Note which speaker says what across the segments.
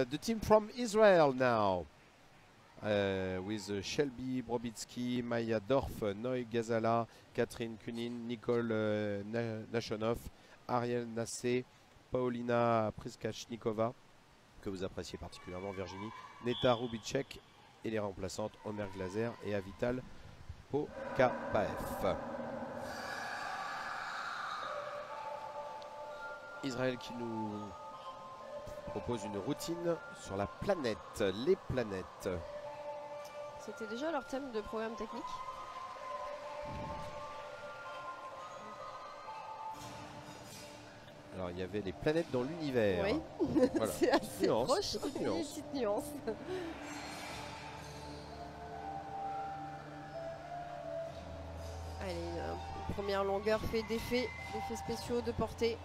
Speaker 1: The team from Israel now, with Shelby Brobitsky, Maya Dorf, Noy Gazala, Catherine Kunin, Nicole Nashonov, Ariel Nassé, Paulina Priskachnikova, que vous appréciez particulièrement Virginie, Neta Rubicek et les remplaçantes Omer Glaser et Avital Pokapaev. Israël qui nous propose une routine sur la planète, les planètes.
Speaker 2: C'était déjà leur thème de programme technique.
Speaker 1: Alors il y avait les planètes dans l'univers.
Speaker 2: Oui,
Speaker 1: voilà.
Speaker 2: c'est assez
Speaker 1: nuance,
Speaker 2: proche,
Speaker 1: petite
Speaker 2: une
Speaker 1: nuance.
Speaker 2: petite nuance. Allez, une première longueur fait d'effets spéciaux de portée.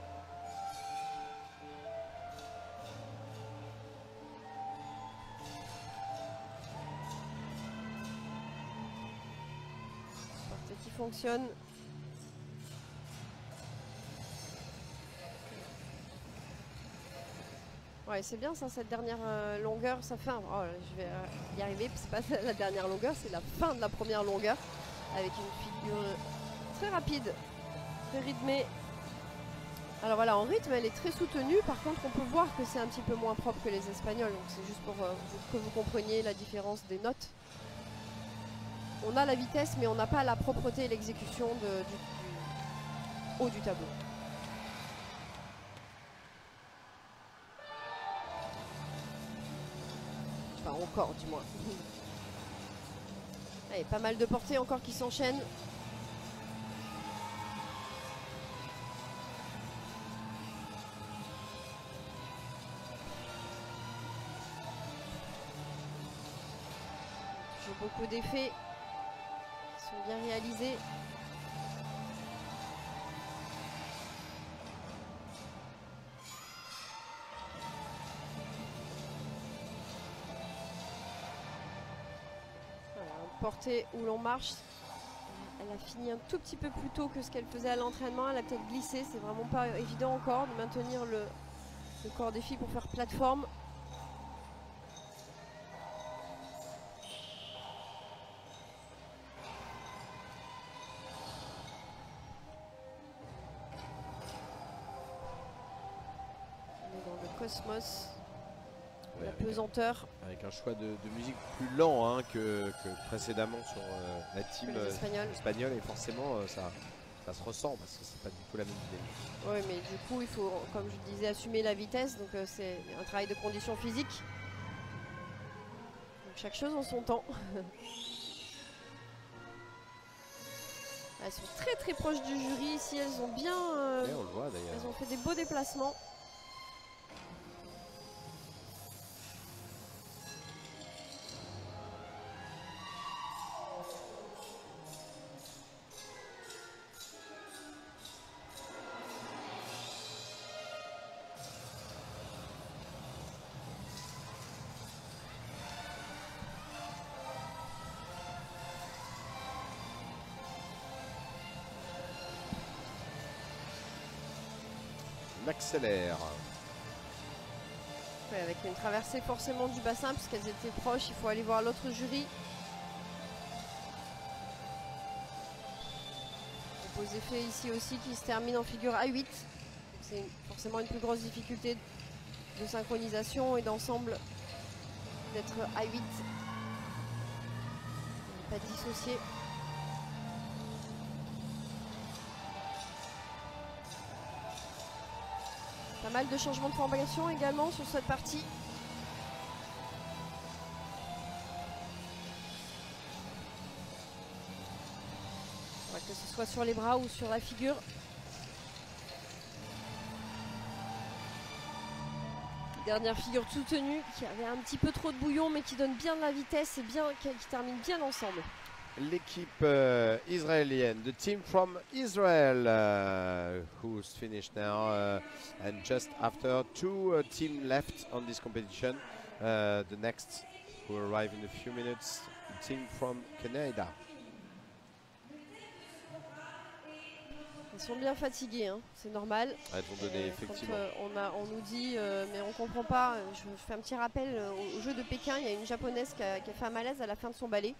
Speaker 2: Portée qui fonctionne. Ouais, c'est bien ça, cette dernière longueur, ça fait un... Oh, je vais y arriver, c'est pas la dernière longueur, c'est la fin de la première longueur, avec une figure très rapide, très rythmée. Alors voilà, en rythme, elle est très soutenue, par contre, on peut voir que c'est un petit peu moins propre que les Espagnols, donc c'est juste pour que vous compreniez la différence des notes. On a la vitesse, mais on n'a pas la propreté et l'exécution du haut du tableau. Enfin, encore du moins. Allez, pas mal de portées encore qui s'enchaînent. Toujours beaucoup d'effets qui sont bien réalisés. Portée où l'on marche, elle a fini un tout petit peu plus tôt que ce qu'elle faisait à l'entraînement. Elle a peut-être glissé, c'est vraiment pas évident encore de maintenir le corps des filles pour faire plateforme. On est dans le cosmos,
Speaker 1: Ouais,
Speaker 2: la pesanteur.
Speaker 1: Avec un choix de musique plus lent hein, que précédemment sur la team espagnole et forcément ça se ressent parce que c'est pas du tout la même idée.
Speaker 2: Oui, mais du coup il faut, comme je disais, assumer la vitesse, donc c'est un travail de condition physique. Donc chaque chose en son temps. Elles sont très très proches du jury ici, elles ont bien...
Speaker 1: on le voit d'ailleurs.
Speaker 2: Elles ont fait des beaux déplacements.
Speaker 1: On accélère.
Speaker 2: Ouais, avec une traversée forcément du bassin puisqu'elles étaient proches, il faut aller voir l'autre jury. Beaux effets ici aussi qui se terminent en figure A8. C'est forcément une plus grosse difficulté de synchronisation et d'ensemble d'être A8. Pas dissocié. Pas mal de changements de formation également sur cette partie. Que ce soit sur les bras ou sur la figure. Dernière figure soutenue qui avait un petit peu trop de bouillon mais qui donne bien de la vitesse et bien, qui termine bien ensemble.
Speaker 1: L'équipe israélienne, the team from Israel, who's finished now, and just after two teams left on this competition, the next who arrive in a few minutes, the team from Canada.
Speaker 2: Ils sont bien fatigués, hein, c'est normal.
Speaker 1: Elles vont donner effectivement.
Speaker 2: On nous dit, mais on comprend pas. Je fais un petit rappel au jeu de Pékin. Il y a une japonaise qui a fait un malaise à la fin de son ballet.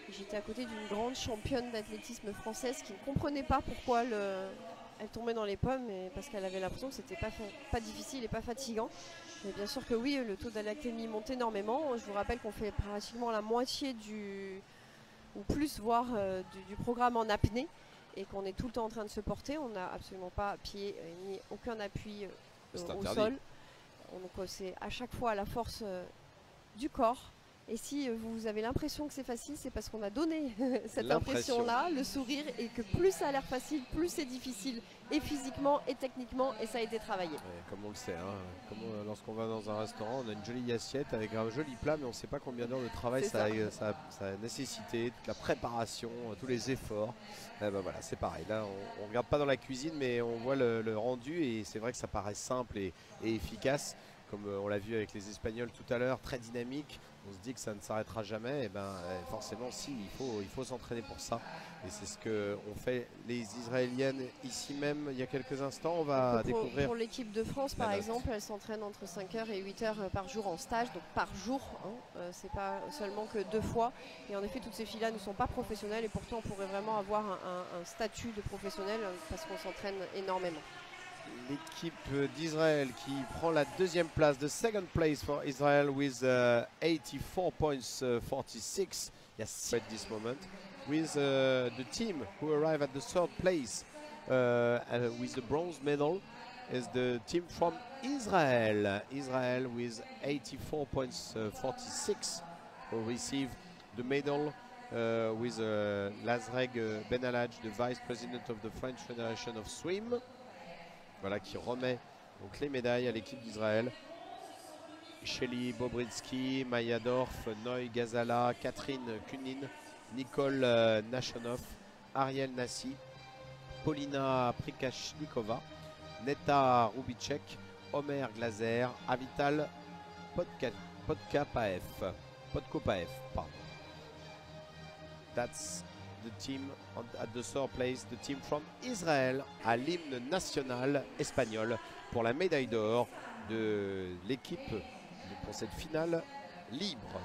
Speaker 2: J'étais à côté d'une grande championne d'athlétisme française qui ne comprenait pas pourquoi elle tombait dans les pommes, parce qu'elle avait l'impression que c'était pas difficile et pas fatigant. Mais bien sûr que oui, le taux d'alactémie monte énormément. Je vous rappelle qu'on fait pratiquement la moitié ou plus voire du programme en apnée et qu'on est tout le temps en train de se porter. On n'a absolument pas pied ni aucun appui au sol. Donc c'est à chaque fois la force du corps. Et si vous avez l'impression que c'est facile, c'est parce qu'on a donné cette impression-là, le sourire, et que plus ça a l'air facile, plus c'est difficile, et physiquement, et techniquement, et ça a été travaillé.
Speaker 1: Ouais, comme on le sait, hein, lorsqu'on va dans un restaurant, on a une jolie assiette avec un joli plat, mais on ne sait pas combien d'heures de travail ça a nécessité, toute la préparation, tous les efforts. Ben voilà, c'est pareil, là on ne regarde pas dans la cuisine, mais on voit le rendu, et c'est vrai que ça paraît simple et efficace. Comme on l'a vu avec les Espagnols tout à l'heure, très dynamique. On se dit que ça ne s'arrêtera jamais. Et ben forcément, si, il faut s'entraîner pour ça. Et c'est ce que ont fait les Israéliennes ici même il y a quelques instants. On va découvrir.
Speaker 2: Pour l'équipe de France, par exemple, elle s'entraîne entre 5h et 8h par jour en stage, donc par jour. Hein, c'est pas seulement que 2 fois. Et en effet, toutes ces filles-là ne sont pas professionnelles, et pourtant on pourrait vraiment avoir un statut de professionnel parce qu'on s'entraîne énormément.
Speaker 1: L'équipe d'Israël qui prend la deuxième place, the second place for Israel with 84 points 46. Yes, at this moment with the team who arrive at the third place with the bronze medal is the team from Israel. Israel with 84 points 46 will receive the medal with Lazreg Benalaj, the vice president of the French Federation of Swim. Voilà, qui remet donc les médailles à l'équipe d'Israël. Shelly Bobritsky, Maya Dorf, Noy Gazala, Catherine Kunin, Nicole Nashonov, Ariel Nassi, Polina Prikashnikova, Neta Rubicek, Omer Glaser, Avital Podkopaev. Pardon. That's the team at the third place, the team from Israel, à l'hymne national espagnol pour la médaille d'or de l'équipe pour cette finale libre.